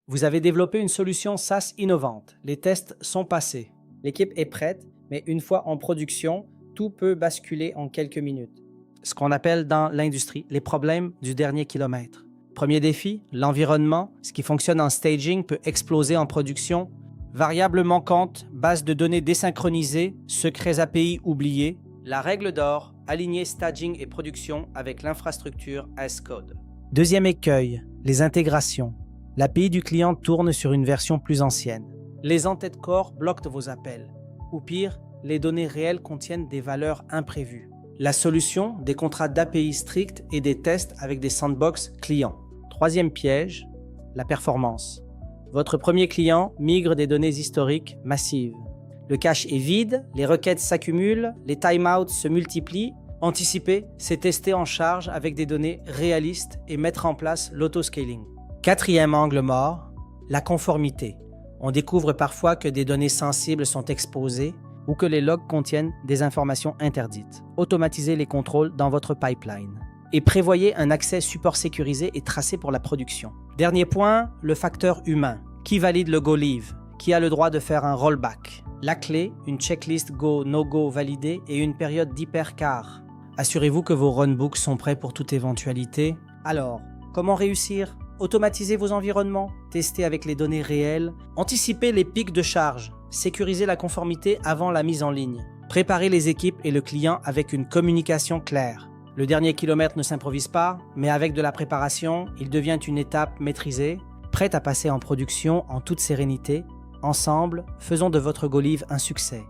Vous avez développé une solution SaaS innovante. Les tests sont passés. L'équipe est prête, mais une fois en production, tout peut basculer en quelques minutes. Ce qu'on appelle dans l'industrie les problèmes du dernier kilomètre. Premier défi, l'environnement. Ce qui fonctionne en staging peut exploser en production. Variables manquantes, base de données désynchronisées, secrets API oubliés. La règle d'or, aligner staging et production avec l'infrastructure as code. Deuxième écueil, les intégrations. L'API du client tourne sur une version plus ancienne. Les en-tête core bloquent vos appels. Ou pire, les données réelles contiennent des valeurs imprévues. La solution, des contrats d'API stricts et des tests avec des sandbox clients. Troisième piège, la performance. Votre premier client migre des données historiques massives. Le cache est vide, les requêtes s'accumulent, les timeouts se multiplient. Anticiper, c'est tester en charge avec des données réalistes et mettre en place l'autoscaling. Quatrième angle mort, la conformité. On découvre parfois que des données sensibles sont exposées ou que les logs contiennent des informations interdites. Automatisez les contrôles dans votre pipeline. Et prévoyez un accès support sécurisé et tracé pour la production. Dernier point, le facteur humain. Qui valide le go live? Qui a le droit de faire un rollback? La clé, une checklist go, no-go validée et une période d'hypercar. Assurez-vous que vos runbooks sont prêts pour toute éventualité. Alors, comment réussir? Automatisez vos environnements, testez avec les données réelles, anticipez les pics de charge, sécurisez la conformité avant la mise en ligne. Préparez les équipes et le client avec une communication claire. Le dernier kilomètre ne s'improvise pas, mais avec de la préparation, il devient une étape maîtrisée, prête à passer en production en toute sérénité. Ensemble, faisons de votre go live un succès.